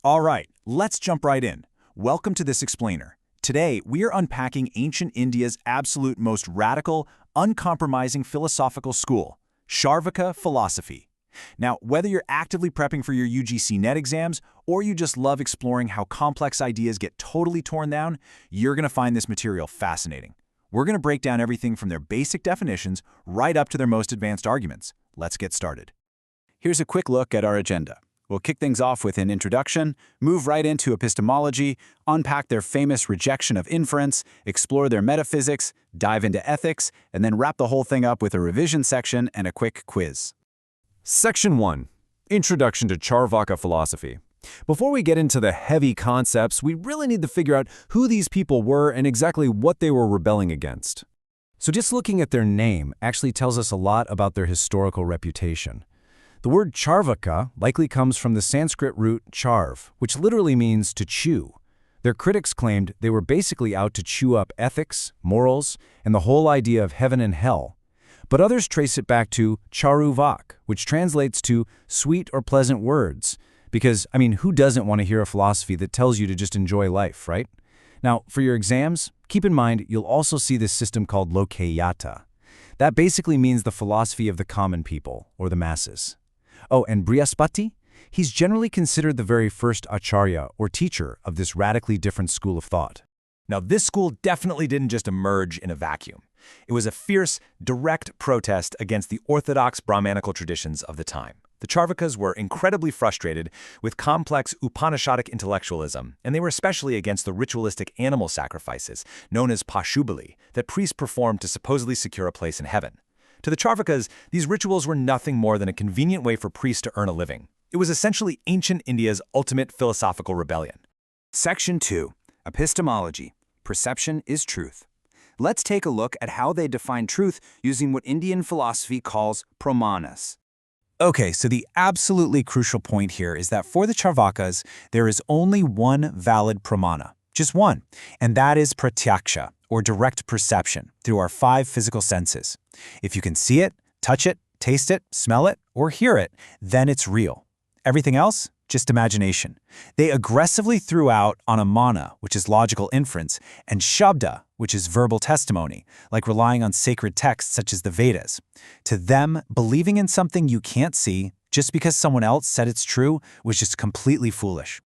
All right, let's jump right in. Welcome to This Explainer. Today, we are unpacking ancient India's absolute most radical, uncompromising philosophical school, Charvaka philosophy. Now, whether you're actively prepping for your UGC NET exams or you just love exploring how complex ideas get totally torn down, you're going to find this material fascinating. We're going to break down everything from their basic definitions right up to their most advanced arguments. Let's get started. Here's a quick look at our agenda. We'll kick things off with an introduction, move right into epistemology, unpack their famous rejection of inference, explore their metaphysics, dive into ethics, and then wrap the whole thing up with a revision section and a quick quiz. Section 1. Introduction to Charvaka philosophy. Before we get into the heavy concepts, we really need to figure out who these people were and exactly what they were rebelling against. So just looking at their name actually tells us a lot about their historical reputation. The word Charvaka likely comes from the Sanskrit root charv, which literally means to chew. Their critics claimed they were basically out to chew up ethics, morals, and the whole idea of heaven and hell. But others trace it back to Charuvak, which translates to sweet or pleasant words. Because, who doesn't want to hear a philosophy that tells you to just enjoy life, right? Now, for your exams, keep in mind you'll also see this system called Lokayata. That basically means the philosophy of the common people, or the masses. Oh, and Brihaspati? He's generally considered the very first acharya, or teacher, of this radically different school of thought. Now, this school definitely didn't just emerge in a vacuum. It was a fierce, direct protest against the orthodox Brahmanical traditions of the time. The Charvakas were incredibly frustrated with complex Upanishadic intellectualism, and they were especially against the ritualistic animal sacrifices, known as Pashubali, that priests performed to supposedly secure a place in heaven. To the Charvakas, these rituals were nothing more than a convenient way for priests to earn a living. It was essentially ancient India's ultimate philosophical rebellion. Section 2. Epistemology. Perception is truth. Let's take a look at how they define truth using what Indian philosophy calls pramanas. Okay, so the absolutely crucial point here is that for the Charvakas, there is only one valid pramana, just one, and that is pratyaksha, or direct perception, through our 5 physical senses. If you can see it, touch it, taste it, smell it, or hear it, then it's real. Everything else? Just imagination. They aggressively threw out anumana, which is logical inference, and shabda, which is verbal testimony, like relying on sacred texts such as the Vedas. To them, believing in something you can't see just because someone else said it's true was just completely foolish.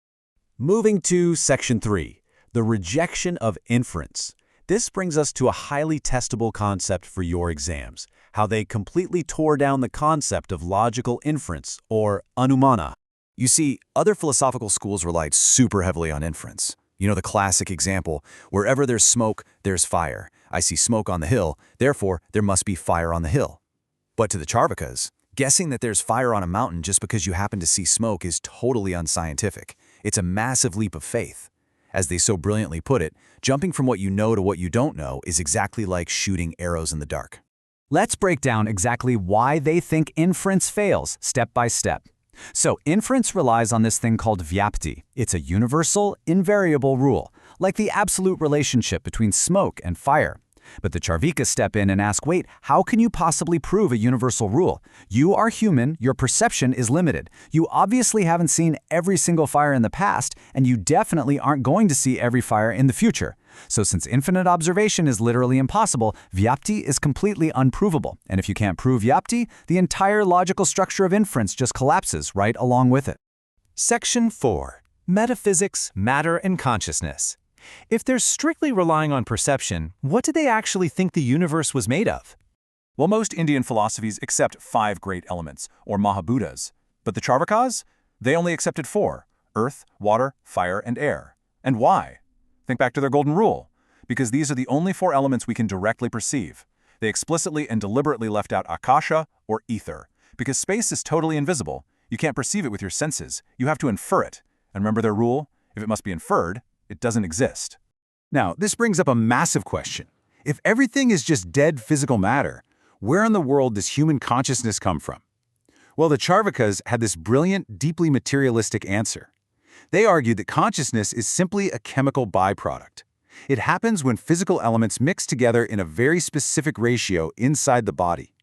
Moving to Section 3. The rejection of inference. This brings us to a highly testable concept for your exams, how they completely tore down the concept of logical inference, or anumana. You see, other philosophical schools relied super heavily on inference. You know the classic example, wherever there's smoke, there's fire. I see smoke on the hill, therefore there must be fire on the hill. But to the Charvakas, guessing that there's fire on a mountain just because you happen to see smoke is totally unscientific. It's a massive leap of faith. As they so brilliantly put it, jumping from what you know to what you don't know is exactly like shooting arrows in the dark. Let's break down exactly why they think inference fails, step by step. So, inference relies on this thing called vyapti. It's a universal, invariable rule, like the absolute relationship between smoke and fire. But the Charvakas step in and ask, wait, how can you possibly prove a universal rule? You are human, your perception is limited. You obviously haven't seen every single fire in the past, and you definitely aren't going to see every fire in the future. So since infinite observation is literally impossible, vyapti is completely unprovable. And if you can't prove vyapti, the entire logical structure of inference just collapses right along with it. Section 4. Metaphysics, Matter, and Consciousness. If they're strictly relying on perception, what do they actually think the universe was made of? Well, most Indian philosophies accept 5 great elements, or Mahabhutas. But the Charvakas? They only accepted 4, earth, water, fire, and air. And why? Think back to their golden rule. Because these are the only 4 elements we can directly perceive. They explicitly and deliberately left out akasha, or ether. Because space is totally invisible. You can't perceive it with your senses. You have to infer it. And remember their rule? If it must be inferred, it doesn't exist. Now, this brings up a massive question. If everything is just dead physical matter, where in the world does human consciousness come from? Well, the Charvakas had this brilliant, deeply materialistic answer. They argued that consciousness is simply a chemical byproduct. It happens when physical elements mix together in a very specific ratio inside the body.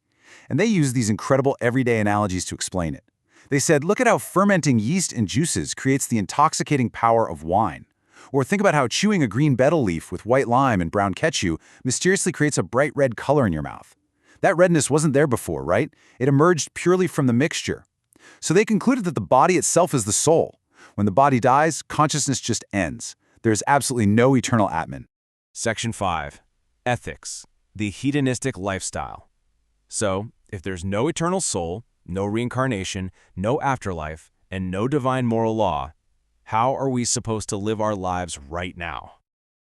And they use these incredible everyday analogies to explain it. They said, look at how fermenting yeast and juices creates the intoxicating power of wine. Or think about how chewing a green betel leaf with white lime and brown ketchup mysteriously creates a bright red color in your mouth. That redness wasn't there before, right? It emerged purely from the mixture. So they concluded that the body itself is the soul. When the body dies, consciousness just ends. There's absolutely no eternal Atman. Section 5. Ethics, the hedonistic lifestyle. So, if there's no eternal soul, no reincarnation, no afterlife, and no divine moral law, how are we supposed to live our lives right now?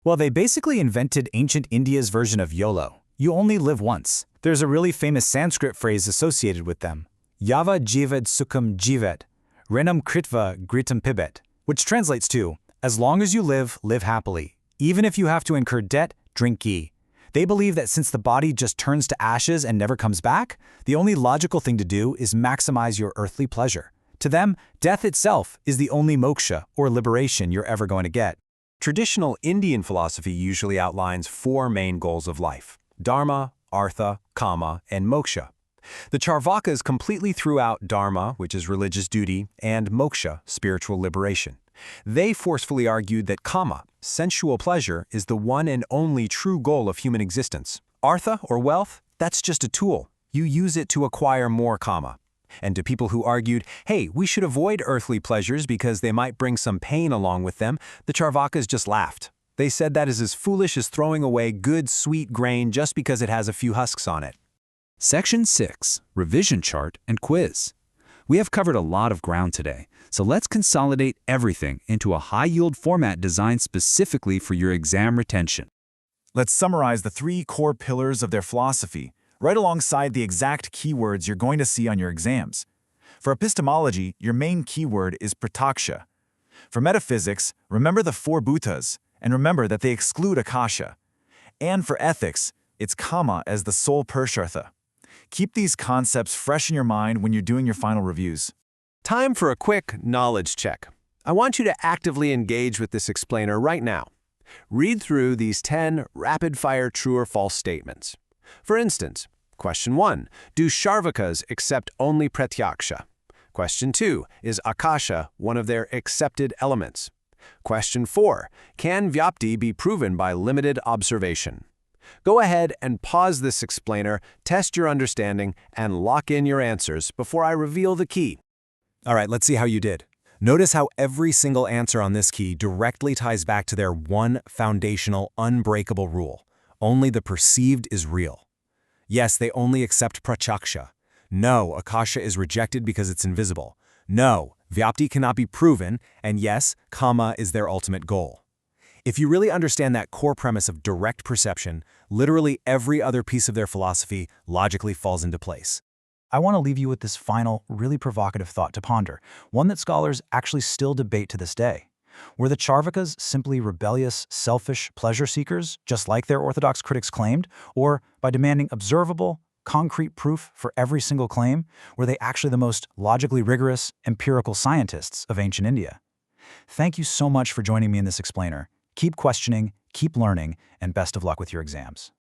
Well, they basically invented ancient India's version of YOLO. You only live once. There's a really famous Sanskrit phrase associated with them. Yava jivad sukham jivat, renam kritva gritam pibet, which translates to, as long as you live, live happily. Even if you have to incur debt, drink ghee. They believe that since the body just turns to ashes and never comes back, the only logical thing to do is maximize your earthly pleasure. To them, death itself is the only moksha, or liberation, you're ever going to get. Traditional Indian philosophy usually outlines 4 main goals of life: dharma, artha, kama, and moksha. The Charvakas completely threw out dharma, which is religious duty, and moksha, spiritual liberation. They forcefully argued that kama, sensual pleasure, is the one and only true goal of human existence. Artha, or wealth, that's just a tool. You use it to acquire more kama. And to people who argued, hey, we should avoid earthly pleasures because they might bring some pain along with them, the Charvakas just laughed. They said that is as foolish as throwing away good, sweet grain just because it has a few husks on it. Section 6. Revision Chart and Quiz. We have covered a lot of ground today, so let's consolidate everything into a high-yield format designed specifically for your exam retention. Let's summarize the 3 core pillars of their philosophy, right alongside the exact keywords you're going to see on your exams. For epistemology, your main keyword is prataksha. For metaphysics, remember the 4 bhutas, and remember that they exclude akasha. And for ethics, it's kama as the sole purushartha. Keep these concepts fresh in your mind when you're doing your final reviews. Time for a quick knowledge check. I want you to actively engage with this explainer right now. Read through these 10 rapid-fire true or false statements. For instance, question 1, do Charvakas accept only pratyaksha? Question 2, is akasha one of their accepted elements? Question 4, can vyapti be proven by limited observation? Go ahead and pause this explainer, test your understanding, and lock in your answers before I reveal the key. All right, let's see how you did. Notice how every single answer on this key directly ties back to their one foundational, unbreakable rule. Only the perceived is real. Yes, they only accept pratyaksha. No, akasha is rejected because it's invisible. No, vyapti cannot be proven, and yes, kama is their ultimate goal. If you really understand that core premise of direct perception, literally every other piece of their philosophy logically falls into place. I want to leave you with this final, really provocative thought to ponder, one that scholars actually still debate to this day. Were the Charvakas simply rebellious, selfish pleasure seekers, just like their orthodox critics claimed, or by demanding observable, concrete proof for every single claim, were they actually the most logically rigorous, empirical scientists of ancient India? Thank you so much for joining me in this explainer. Keep questioning, keep learning, and best of luck with your exams.